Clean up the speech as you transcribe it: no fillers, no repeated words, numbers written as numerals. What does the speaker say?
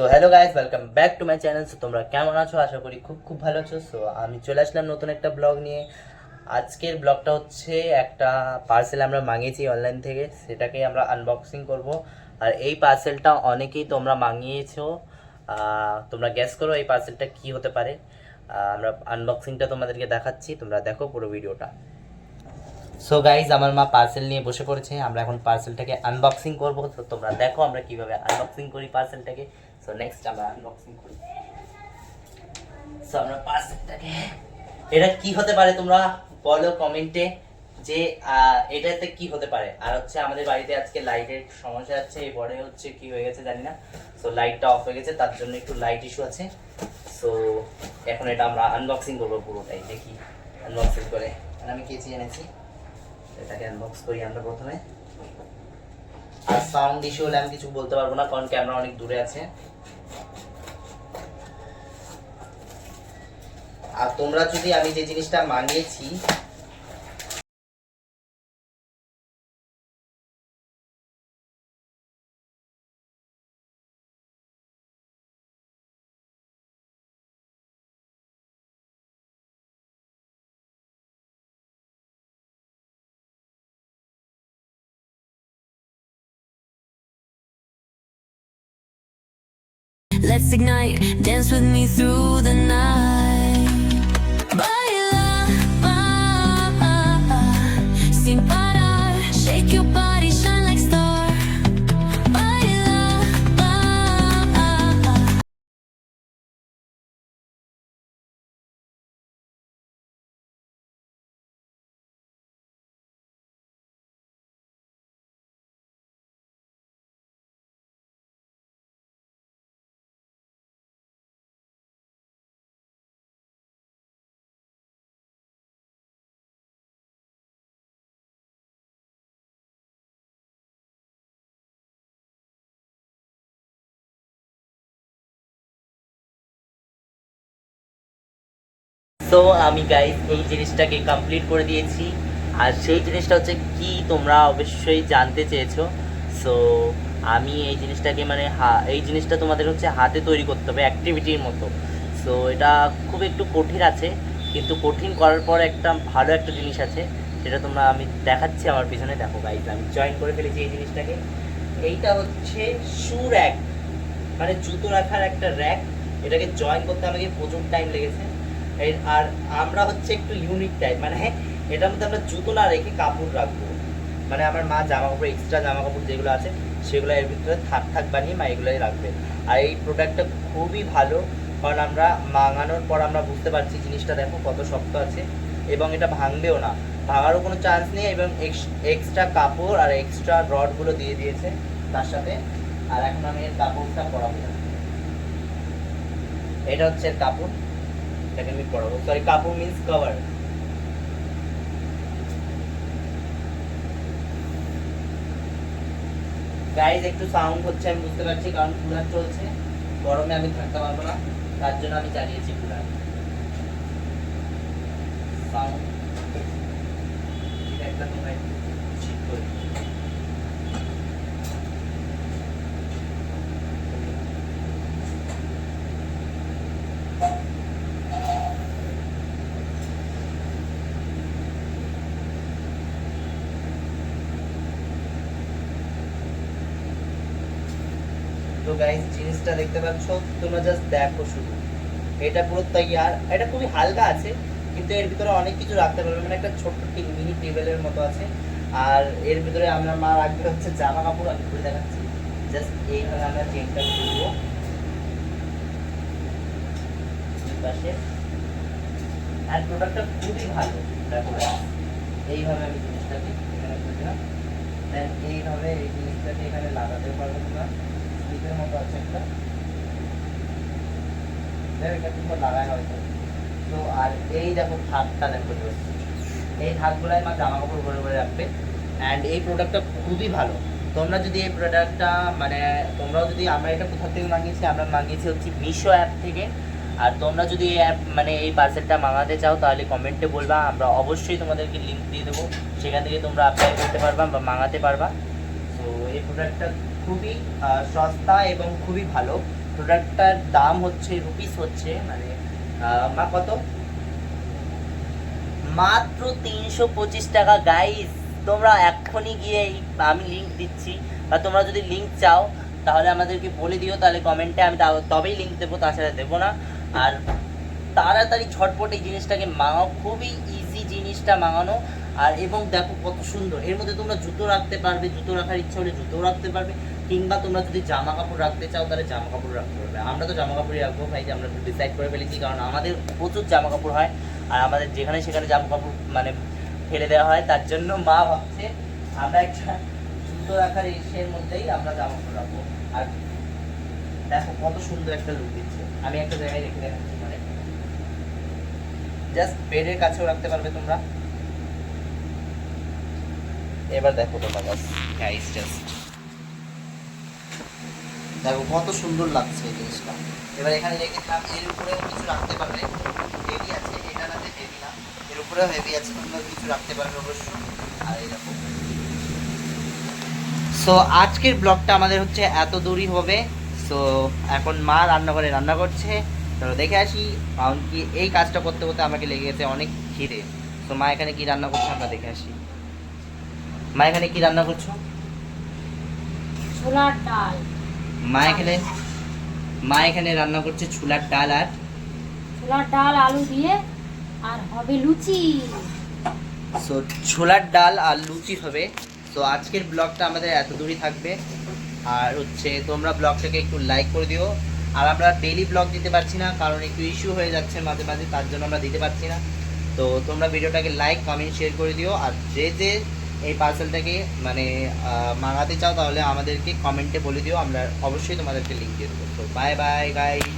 So hello guys, welcome back to my channel. So তোমরা কেমন আছো? আশা করি খুব খুব ভালো আছো। সো আমি চলে আসলাম নতুন একটা ব্লগ নিয়ে। আজকের ব্লগটা হচ্ছে একটা পার্সেল আমরা মাঙিয়েছি অনলাইন থেকে, সেটাকে আমরা আনবক্সিং করব। আর এই পার্সেলটা অনেকেই তোমরা মাঙিয়েছো, তোমরা গেস করো এই পার্সেলটা কি হতে পারে। আমরা আনবক্সিংটা তোমাদেরকে দেখাচ্ছি, তোমরা দেখো পুরো ভিডিওটা। সো গাইজ, আমার মা পার্সেল নিয়ে বসে পড়েছে, আমরা এখন পার্সেলটাকে আনবক্সিং করবো। তো তোমরা দেখো আমরা কিভাবে আনবক্সিং করি পার্সেলটাকে। সো নেক্সট আমরা আনবক্সিং করি। সো আমরা পার্সেলটাকে, এটা কি হতে পারে তোমরা বলো কমেন্টে যে এটাতে কি হতে পারে। আর হচ্ছে আমাদের বাড়িতে আজকে লাইটের সমস্যা আছে, এই বড়ে হচ্ছে কি হয়ে গেছে জানি না। সো লাইটটা অফ হয়ে গেছে, তার জন্য একটু লাইট ইস্যু আছে। সো এখন এটা আমরা আনবক্সিং করবো পুরোটাই, দেখি আনবক্সিং করে। আর আমি কেচি এনেছি, এটাকে আনবক্স করি আমরা প্রথমে। আর সাউন্ড ইস্যু হলে আমি কিছু বলতে পারবো না, কারণ ক্যামেরা অনেক দূরে আছে। আর তোমরা যদি আমি যে জিনিসটা মানিয়েছি, Let's ignite, dance with me through the night. Baila, sin parar, shake your body, shine like star. Baila, তো আমি গাইস এই জিনিসটাকে কমপ্লিট করে দিয়েছি। আর সেই জিনিসটা হচ্ছে কি, তোমরা অবশ্যই জানতে চেয়েছো। সো আমি এই জিনিসটাকে মানে এই জিনিসটা তোমাদের হচ্ছে হাতে তৈরি করতে হবে অ্যাক্টিভিটির মতো। সো এটা খুব একটু কঠিন আছে, কিন্তু কঠিন করার পর একটা ভালো একটা জিনিস আছে, সেটা তোমরা আমি দেখাচ্ছি। আমার পিছনে দেখো গাইস, আমি জয়েন করে ফেলেছি এই জিনিসটাকে। এইটা হচ্ছে শু র্যাক, মানে জুতো রাখার একটা র্যাক। এটাকে জয়েন করতে আমাকে প্রচুর টাইম লেগেছে। আর আমরা হচ্ছে একটু ইউনিক টাইপ, মানে এটার মধ্যে আমরা জুতো না রেখে কাপড় রাখবো। মানে আমার মা জামা কাপড়, এক্সট্রা জামা কাপড় যেগুলো আছে সেগুলো এর ভিতরে থাক থাক বানিয়ে মা এগুলোই রাখবে। আর এই প্রোডাক্টটা খুবই ভালো, কারণ আমরা মাঙানোর পর আমরা বুঝতে পারছি জিনিসটা দেখো কত শক্ত আছে, এবং এটা ভাঙবেও না, ভাঙারও কোনো চান্স নেই। এবং এক্সট্রা কাপড় আর এক্সট্রা রডগুলো দিয়ে দিয়েছে তার সাথে। আর এখন আমি এর কাপড়টা পরাবো। এটা হচ্ছে এর কাপড়, এটাকে আমি পরাবো। সরি, কাপড় মিন্স কভার। গাইজ একটু সাউন্ড হচ্ছে আমি বুঝতে পারছি, কারণ কুলার চলছে, গরমে আমি থাকতে পারবো না, তার জন্য আমি চালিয়েছি কুলার। সাউন্ড একটা তোমরা ঠিক করে। তো গাইস জিনিসটা দেখতে পাচ্ছ তোমরা, জাস্ট দেখো শুধু, এটা পুরো তৈয়ার। এটা খুবই হালকা আছে, কিন্তু এর ভিতরে অনেক কিছু রাখতে পারবে, মানে একটা ছোট্ট মিনি টেবিলের মতো আছে। আর এর ভিতরে আমরা মা রাখবে হচ্ছে জামা কাপড়। আমি খুলে দেখাচ্ছি, জাস্ট এইভাবে আমরা চেনটা খুলবো পাশে। আর প্রোডাক্টটা খুবই ভালো, দেখো এইভাবে আমি জিনিসটাকে এখানে খুললাম, দেন এইভাবে এই জিনিসটাকে এখানে লাগাতে পারবো তোমরা। স্লিপের মতো আছে একটা, এটা কিন্তু লাগায় হয়তো। তো আর এই দেখো থাকটা দেখো, এই থাকগুলাই মা জামা কাপড় ভরে ভরে রাখবে। অ্যান্ড এই প্রোডাক্টটা খুবই ভালো। তোমরা যদি এই প্রোডাক্টটা মানে তোমরাও যদি, আমরা এটা কোথা থেকে মাঙিয়েছি, আমরা মাঙিয়েছি হচ্ছে মিশো অ্যাপ থেকে। আর তোমরা যদি এই অ্যাপ মানে এই পার্সেলটা মাঙাতে চাও তাহলে কমেন্টে বলবা, আমরা অবশ্যই তোমাদেরকে লিঙ্ক দিয়ে দেবো, সেখান থেকে তোমরা অ্যাপ্লাই করতে পারবা বা মাঙাতে পারবা। তো এই প্রোডাক্টটা খুবই সস্তা এবং খুবই ভালো। প্রোডাক্টটার দাম হচ্ছে রুপিস হচ্ছে মানে মা কত, মাত্র 325 টাকা। গাইস তোমরা এক্ষুনি গিয়ে আমি লিংক দিচ্ছি, বা তোমরা যদি লিংক চাও তাহলে আমাদেরকে বলে দিও, তাহলে কমেন্টে আমি তবেই লিংক দেবো, তাছাড়া দেবো না। আর তাড়াতাড়ি ঝটপট এই জিনিসটাকে মাঙাও, খুবই ইজি জিনিসটা মাঙানো। আর এবং দেখো কত সুন্দর, এর মধ্যে তোমরা জুতো রাখতে পারবে, জুতো রাখার ইচ্ছা হলে জুতোও রাখতে পারবে, কিংবা তোমরা যদি জামা কাপড় রাখতে চাও তাহলে জামা কাপড় রাখতে পারবে। আমরা তো জামা কাপড়ই রাখবো ভাই, যে আমরা ডিসাইড করে ফেলেছি, কারণ আমাদের প্রচুর জামা কাপড় হয় আর আমাদের যেখানে সেখানে জামা কাপড় মানে ফেলে দেওয়া হয়, তার জন্য মা ভাবছে আমরা একটা জুতো রাখার ইসের মধ্যেই আমরা জামা কাপড় রাখবো। আর দেখো কত সুন্দর একটা লুক দিচ্ছে, আমি একটা জায়গায় রেখে দেখাচ্ছি, মানে জাস্ট বেডের কাছেও রাখতে পারবে তোমরা। এবার দেখো তোমরা গাইস জাস্ট দেখো কত সুন্দর লাগছে এই জিনিসটা। এবার এখানে রেখে দিলাম, এর উপরেও কিছু রাখতে পারবে, হেভি আছে এটা না, যে হেভি না, এর উপরেও হেভি আছে, তোমরা কিছু রাখতে পারবে অবশ্যই। আর এরকম সো আজকের ব্লগটা আমাদের হচ্ছে এত দূরই হবে। সো এখন মা রান্নাঘরে রান্না করছে, তো দেখে আসি, কারণ কি এই কাজটা করতে করতে আমাকে লেগে গেছে অনেক খিদে। তো মা এখানে কি রান্না করছে আমরা দেখে আসি। মা এখানে কি রান্না করছো? ছোলার ডাল। মা এখানে রান্না করছে ছোলার ডাল, আর ছোলার ডাল আলু দিয়ে, আর হবে লুচি। সো ছোলার ডাল আর লুচি হবে। তো আজকের ব্লগটা আমাদের এত দূরই থাকবে। আর হচ্ছে তোমরা ব্লগটাকে একটু লাইক করে দিও। আর আমরা ডেইলি ব্লগ দিতে পারছি না, কারণ একটু ইস্যু হয়ে যাচ্ছে মাঝে মাঝে, তার জন্য আমরা দিতে পারছি না। তো তোমরা ভিডিওটাকে লাইক কমেন্ট শেয়ার করে দিও। আর যে যে এই পার্সেলটাকে মানে মাঙাতে চাও তাহলে আমাদেরকে কমেন্টে বলে দিও, আমরা অবশ্যই তোমাদেরকে লিঙ্ক দিয়ে দেবো। তো বাই বাই গাইস।